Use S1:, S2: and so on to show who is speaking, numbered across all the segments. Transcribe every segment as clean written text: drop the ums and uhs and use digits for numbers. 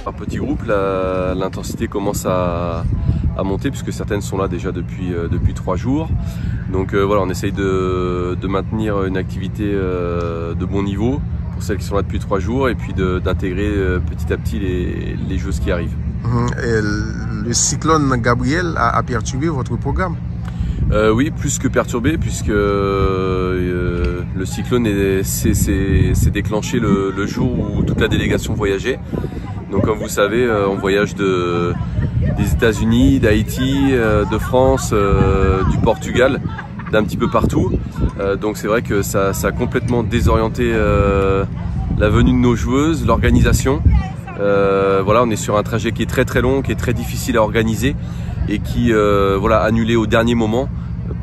S1: Un petit groupe, l'intensité commence à monter puisque certaines sont là déjà depuis 3 jours. Donc voilà, on essaye de maintenir une activité de bon niveau pour celles qui sont là depuis 3 jours et puis d'intégrer petit à petit les joueuses qui arrivent.
S2: Le cyclone Gabriel a perturbé votre programme?
S1: Oui, plus que perturbé puisque le cyclone s'est déclenché le jour où toute la délégation voyageait. Donc comme vous savez, on voyage des États-Unis, d'Haïti, de France, du Portugal, d'un petit peu partout. Donc c'est vrai que ça a complètement désorienté la venue de nos joueuses, l'organisation. Voilà, on est sur un trajet qui est très long, qui est très difficile à organiser et qui, voilà, annulé au dernier moment,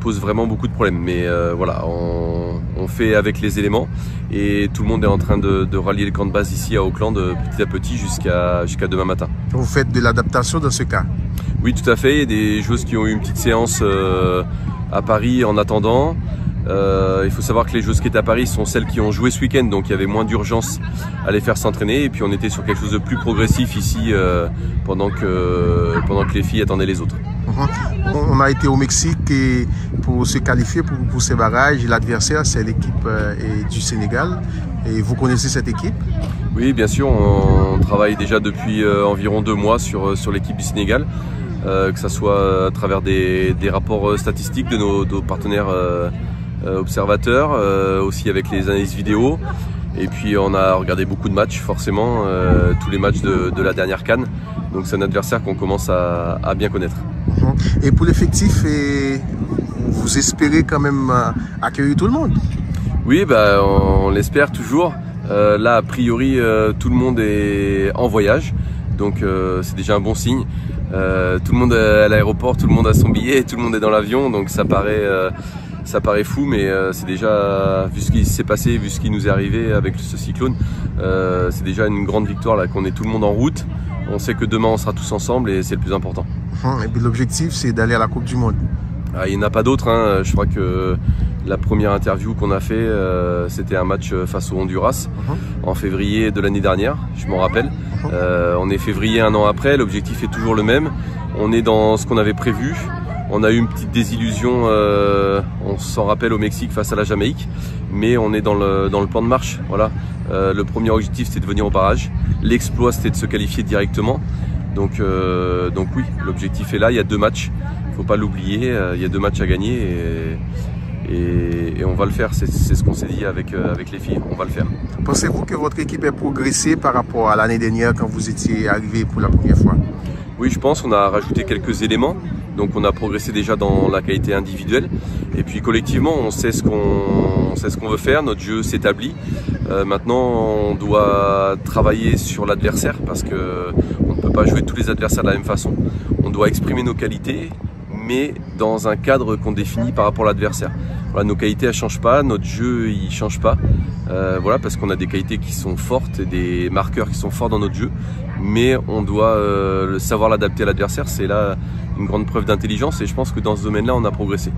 S1: pose vraiment beaucoup de problèmes. Mais voilà, on fait avec les éléments et tout le monde est en train de rallier le camp de base ici à Auckland petit à petit jusqu'à demain matin.
S2: Vous faites de l'adaptation dans ce cas?
S1: Oui, tout à fait. Il y a des joueuses qui ont eu une petite séance à Paris en attendant. Il faut savoir que les joueuses qui étaient à Paris sont celles qui ont joué ce week-end, donc il y avait moins d'urgence à les faire s'entraîner. Et puis on était sur quelque chose de plus progressif ici pendant que les filles attendaient les autres.
S2: On a été au Mexique et pour se qualifier pour ces barrages. L'adversaire, c'est l'équipe du Sénégal. Et vous connaissez cette équipe?
S1: Oui, bien sûr. On travaille déjà depuis environ 2 mois sur l'équipe du Sénégal. Que ce soit à travers des rapports statistiques de nos partenaires observateurs, aussi avec les analyses vidéo. Et puis on a regardé beaucoup de matchs, forcément, tous les matchs de la dernière CAN. Donc c'est un adversaire qu'on commence à bien connaître.
S2: Et pour l'effectif, vous espérez quand même accueillir tout le monde? Oui,
S1: bah, on l'espère toujours. Là, a priori, tout le monde est en voyage. Donc c'est déjà un bon signe. Tout le monde est à l'aéroport, tout le monde a son billet, tout le monde est dans l'avion. Donc ça paraît fou, mais c'est déjà, vu ce qui s'est passé, vu ce qui nous est arrivé avec ce cyclone, c'est déjà une grande victoire là qu'on est tout le monde en route. On sait que demain on sera tous ensemble et c'est le plus important.
S2: Et puis l'objectif, c'est d'aller à la Coupe du Monde.
S1: Il n'y en a pas d'autre, hein. Je crois que la première interview qu'on a fait, c'était un match face au Honduras en février de l'année dernière, je m'en rappelle. On est février 1 an après, l'objectif est toujours le même. On est dans ce qu'on avait prévu. On a eu une petite désillusion, on s'en rappelle, au Mexique face à la Jamaïque, mais on est dans le plan de marche. Voilà. Le premier objectif, c'était de venir au barrage. L'exploit, c'était de se qualifier directement. Donc oui, l'objectif est là. Il y a 2 matchs, il ne faut pas l'oublier. Il y a 2 matchs à gagner et on va le faire. C'est ce qu'on s'est dit avec les filles, on va le faire.
S2: Pensez-vous que votre équipe ait progressé par rapport à l'année dernière quand vous étiez arrivé pour la première fois?
S1: Oui, je pense qu'on a rajouté quelques éléments. Donc on a progressé déjà dans la qualité individuelle. Et puis collectivement, on sait ce qu'on veut faire, notre jeu s'établit. Maintenant, on doit travailler sur l'adversaire parce qu'on ne peut pas jouer tous les adversaires de la même façon. On doit exprimer nos qualités, mais dans un cadre qu'on définit par rapport à l'adversaire. Voilà, nos qualités elles ne changent pas, notre jeu il ne change pas. Voilà, parce qu'on a des qualités qui sont fortes et des marqueurs qui sont forts dans notre jeu, mais on doit savoir l'adapter à l'adversaire. C'est là une grande preuve d'intelligence et je pense que dans ce domaine-là, on a progressé.